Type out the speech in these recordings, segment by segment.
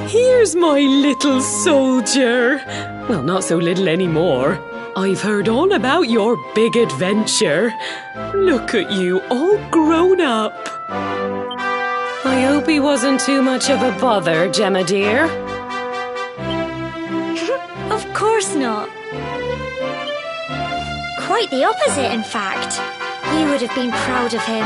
Here's my little soldier. Well, not so little anymore. I've heard all about your big adventure. Look at you, all grown up. I hope he wasn't too much of a bother, Gemma dear. Of course not. Quite the opposite, in fact. You would have been proud of him.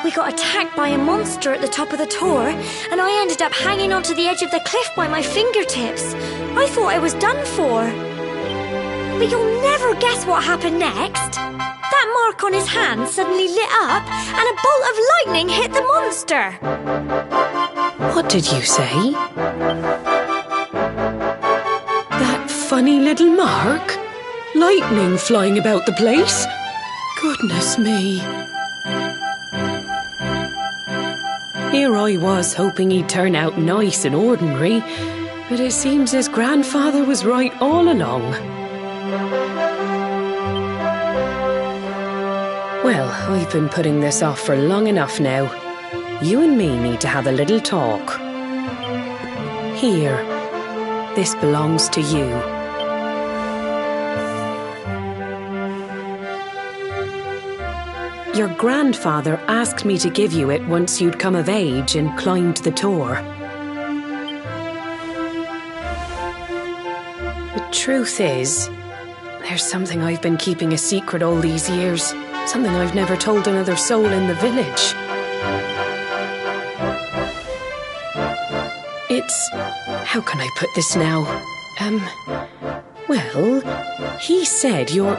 We got attacked by a monster at the top of the Tor, and I ended up hanging onto the edge of the cliff by my fingertips. I thought I was done for. But you'll never guess what happened next. That mark on his hand suddenly lit up, and a bolt of lightning hit the monster. What did you say? That funny little mark? Lightning flying about the place? Goodness me. Here I was hoping he'd turn out nice and ordinary, but it seems his grandfather was right all along. Well, I've been putting this off for long enough now. You and me need to have a little talk. Here, this belongs to you. Your grandfather asked me to give you it once you'd come of age and climbed the Tor. The truth is, there's something I've been keeping a secret all these years. Something I've never told another soul in the village. It's... how can I put this now? Well, he said you're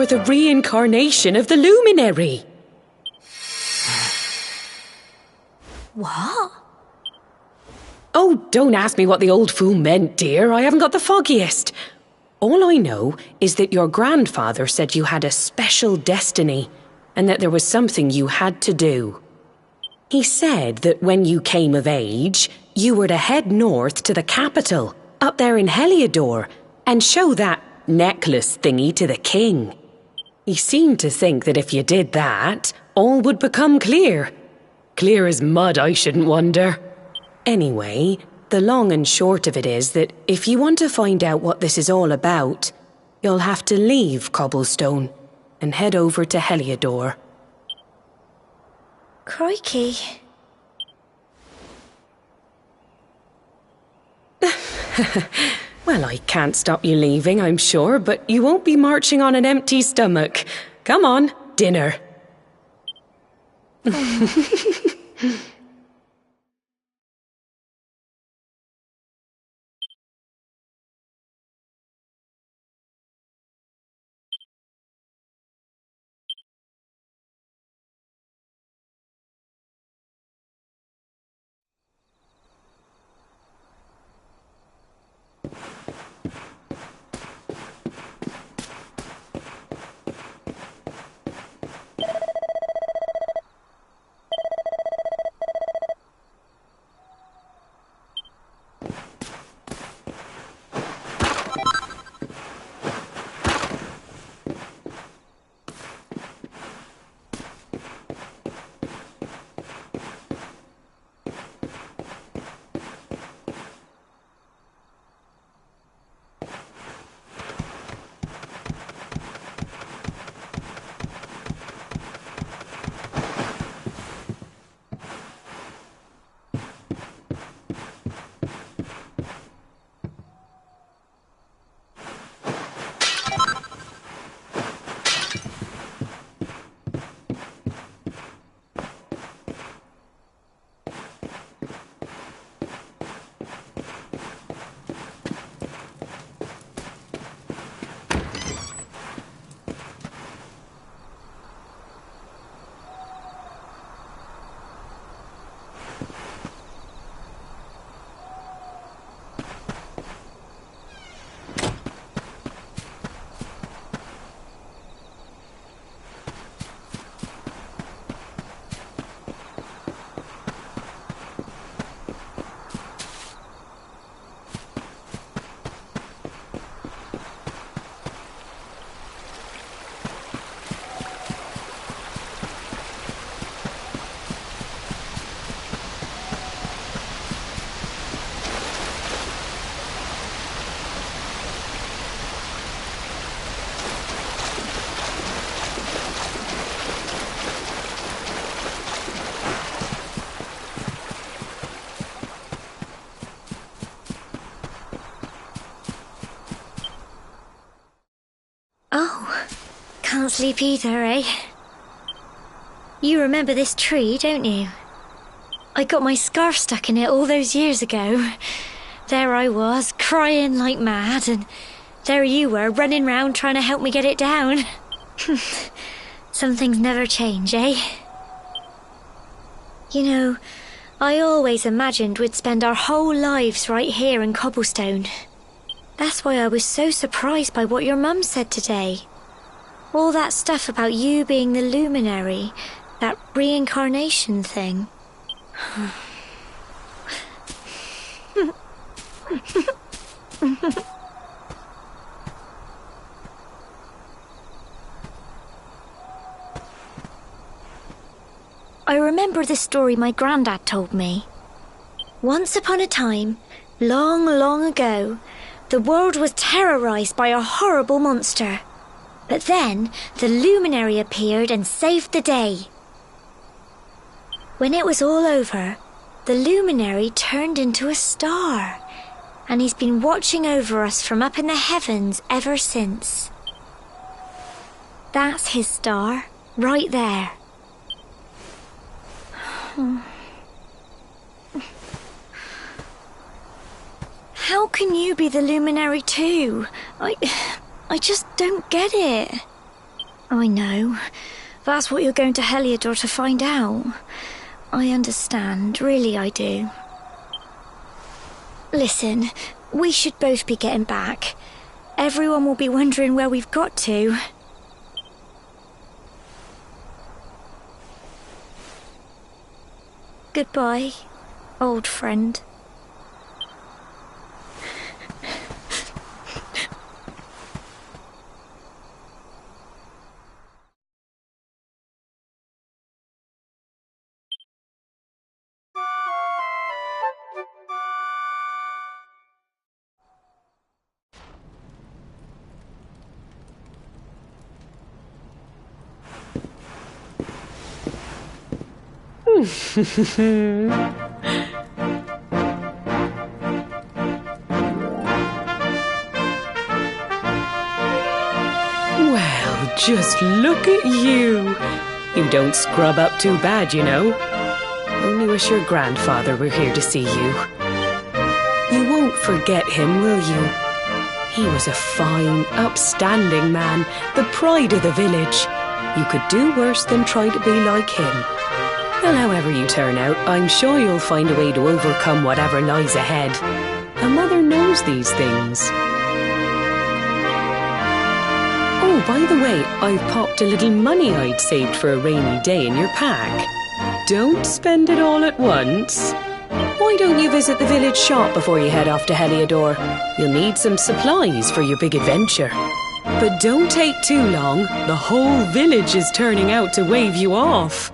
the reincarnation of the Luminary. What? Oh, don't ask me what the old fool meant, dear. I haven't got the foggiest. All I know is that your grandfather said you had a special destiny and that there was something you had to do. He said that when you came of age, you were to head north to the capital, up there in Heliodor, and show that necklace thingy to the king. He seemed to think that if you did that, all would become clear. Clear as mud, I shouldn't wonder. Anyway, the long and short of it is that if you want to find out what this is all about, you'll have to leave Cobblestone and head over to Heliodor. Crikey. Well, I can't stop you leaving, I'm sure, but you won't be marching on an empty stomach. Come on, dinner. sleep either, eh? You remember this tree, don't you? I got my scarf stuck in it all those years ago. There I was, crying like mad, and there you were, running round trying to help me get it down. Some things never change, eh? You know, I always imagined we'd spend our whole lives right here in Cobblestone. That's why I was so surprised by what your mum said today. All that stuff about you being the luminary, that reincarnation thing. I remember the story my granddad told me. Once upon a time, long, long ago, the world was terrorized by a horrible monster. But then, the luminary appeared and saved the day. When it was all over, the luminary turned into a star, and he's been watching over us from up in the heavens ever since. That's his star, right there. How can you be the luminary too? I just don't get it. I know. That's what you're going to Heliodor to find out. I understand, really I do. Listen, we should both be getting back. Everyone will be wondering where we've got to. Goodbye, old friend. Well, just look at you. You don't scrub up too bad, you know. Only wish your grandfather were here to see you. You won't forget him, will you? He was a fine, upstanding man, the pride of the village. You could do worse than try to be like him. Well, however you turn out, I'm sure you'll find a way to overcome whatever lies ahead. A mother knows these things. Oh, by the way, I've popped a little money I'd saved for a rainy day in your pack. Don't spend it all at once. Why don't you visit the village shop before you head off to Heliodor? You'll need some supplies for your big adventure. But don't take too long. The whole village is turning out to wave you off.